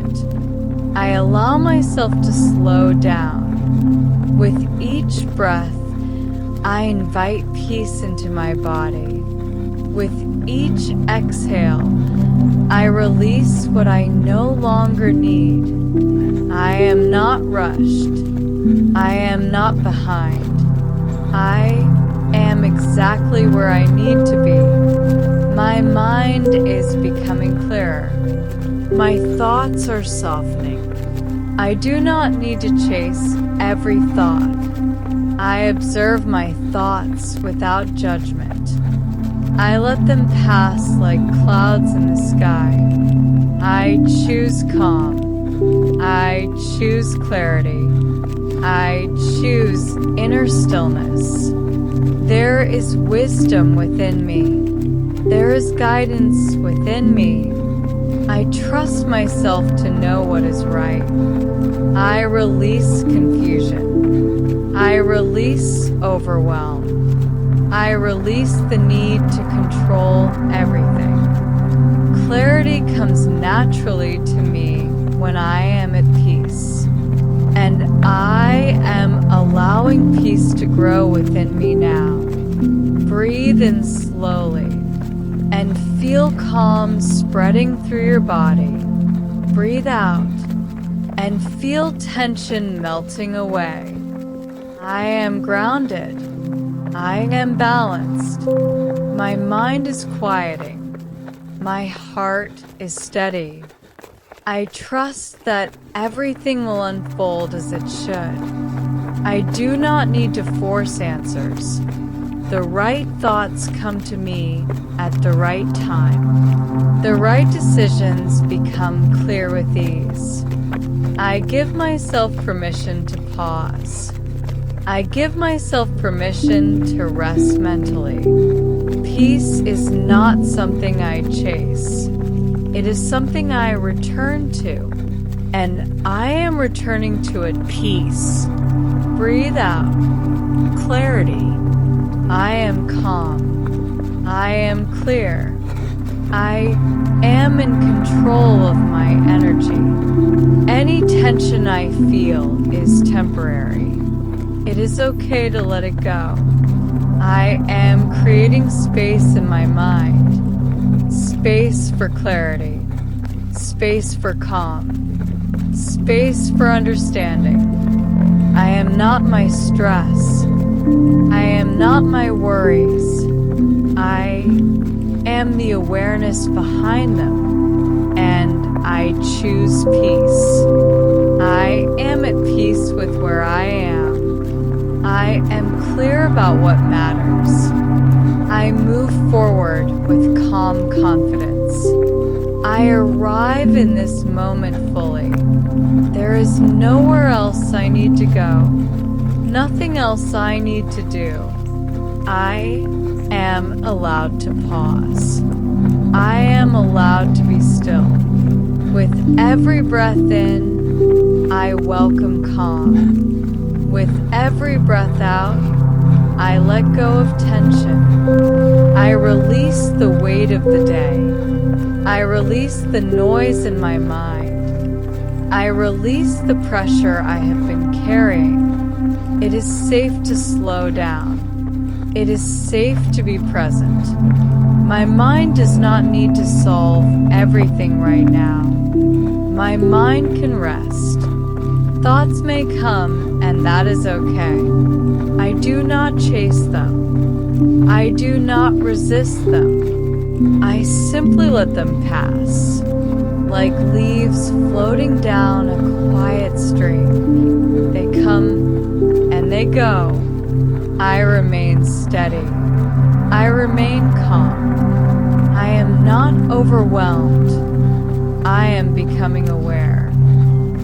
moment. I allow myself to slow down. With each breath, I invite peace into my body. With each exhale, I release what I no longer need. I am not rushed. I am not behind. I am exactly where I need to be. My mind is becoming clearer. My thoughts are softening. I do not need to chase every thought. I observe my thoughts without judgment. I let them pass like clouds in the sky. I choose calm. I choose clarity. I choose inner stillness. There is wisdom within me. There is guidance within me. I trust myself to know what is right. I release confusion. I release overwhelm. I release the need to control everything. Clarity comes naturally to me when I am at peace. And I am allowing peace to grow within me now. Breathe in slowly and feel calm spreading through your body. Breathe out and feel tension melting away. I am grounded. I am balanced. My mind is quieting. My heart is steady. I trust that everything will unfold as it should. I do not need to force answers. The right thoughts come to me at the right time. The right decisions become clear with ease. I give myself permission to pause. I give myself permission to rest mentally. Peace is not something I chase. It is something I return to, and I am returning to it peace. Breathe out. Clarity. I am calm. I am clear. I am in control of my energy. Any tension I feel is temporary. It is okay to let it go. I am creating space in my mind. Space for clarity, space for calm, space for understanding. I am not my stress. I am not my worries. I am the awareness behind them, and I choose peace. I am at peace with where I am. I am clear about what matters. I move forward with calm confidence. I arrive in this moment fully. There is nowhere else I need to go. Nothing else I need to do. I am allowed to pause. I am allowed to be still. With every breath in, I welcome calm. With every breath out, I let go of tension. I release the weight of the day. I release the noise in my mind. I release the pressure I have been carrying. It is safe to slow down. It is safe to be present. My mind does not need to solve everything right now. My mind can rest. Thoughts may come, and that is okay. I do not chase them. I do not resist them. I simply let them pass, like leaves floating down a quiet stream. They come and they go. I remain steady. I remain calm. I am not overwhelmed. I am becoming aware.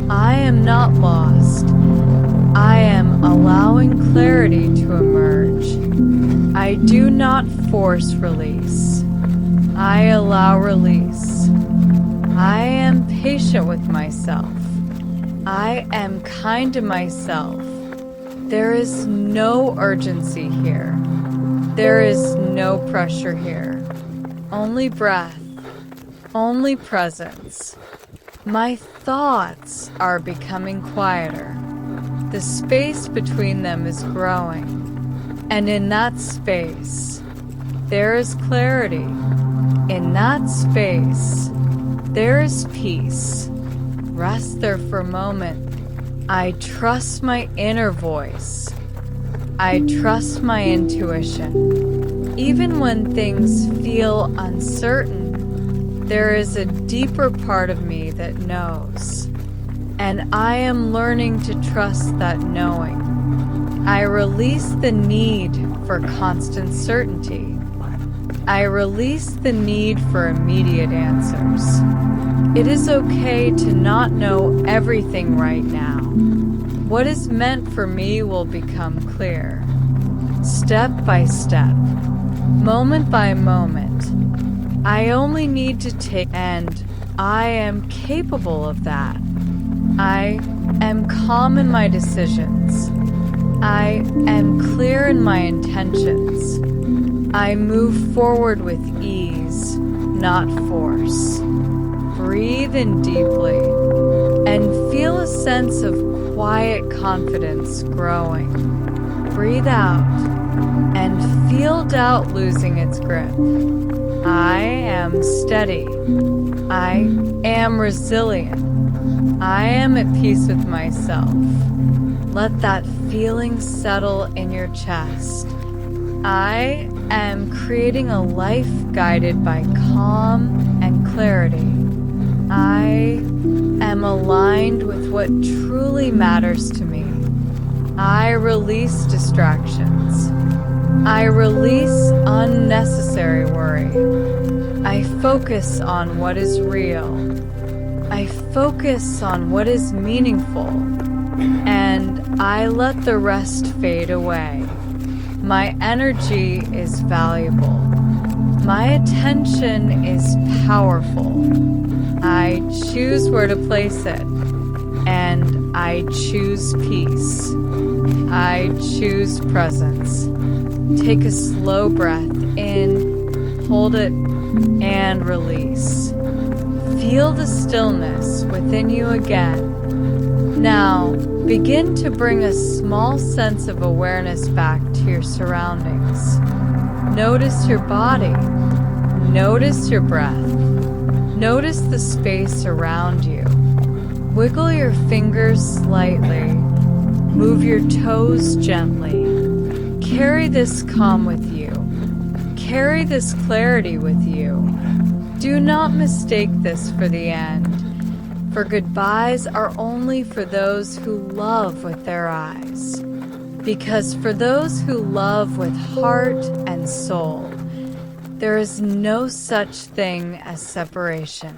I am not lost. I am allowing clarity to emerge. I do not force release. I allow release. I am patient with myself. I am kind to myself. There is no urgency here. There is no pressure here. Only breath. Only presence. My thoughts are becoming quieter. The space between them is growing. And in that space, there is clarity. In that space, there is peace. Rest there for a moment. I trust my inner voice. I trust my intuition. Even when things feel uncertain, there is a deeper part of me that knows. And I am learning to trust that knowing. I release the need for constant certainty. I release the need for immediate answers. It is okay to not know everything right now. What is meant for me will become clear. Step by step, moment by moment. I only need to take, and I am capable of that. I am calm in my decisions. I am clear in my intentions. I move forward with ease, not force. Breathe in deeply and feel a sense of quiet confidence growing. Breathe out and feel doubt losing its grip. I am steady. I am resilient. I am at peace with myself. Let that feeling settle in your chest. I am creating a life guided by calm and clarity. I am aligned with what truly matters to me. I release distractions. I release unnecessary worry. I focus on what is real. I focus on what is meaningful. And I let the rest fade away. My energy is valuable. My attention is powerful. I choose where to place it, and I choose peace. I choose presence. Take a slow breath in, hold it, and release. Feel the stillness within you again. Now, begin to bring a small sense of awareness back to your surroundings. Notice your body. Notice your breath. Notice the space around you. Wiggle your fingers slightly. Move your toes gently. Carry this calm with you. Carry this clarity with you. Do not mistake this for the end, for goodbyes are only for those who love with their eyes. Because for those who love with heart and soul, there is no such thing as separation.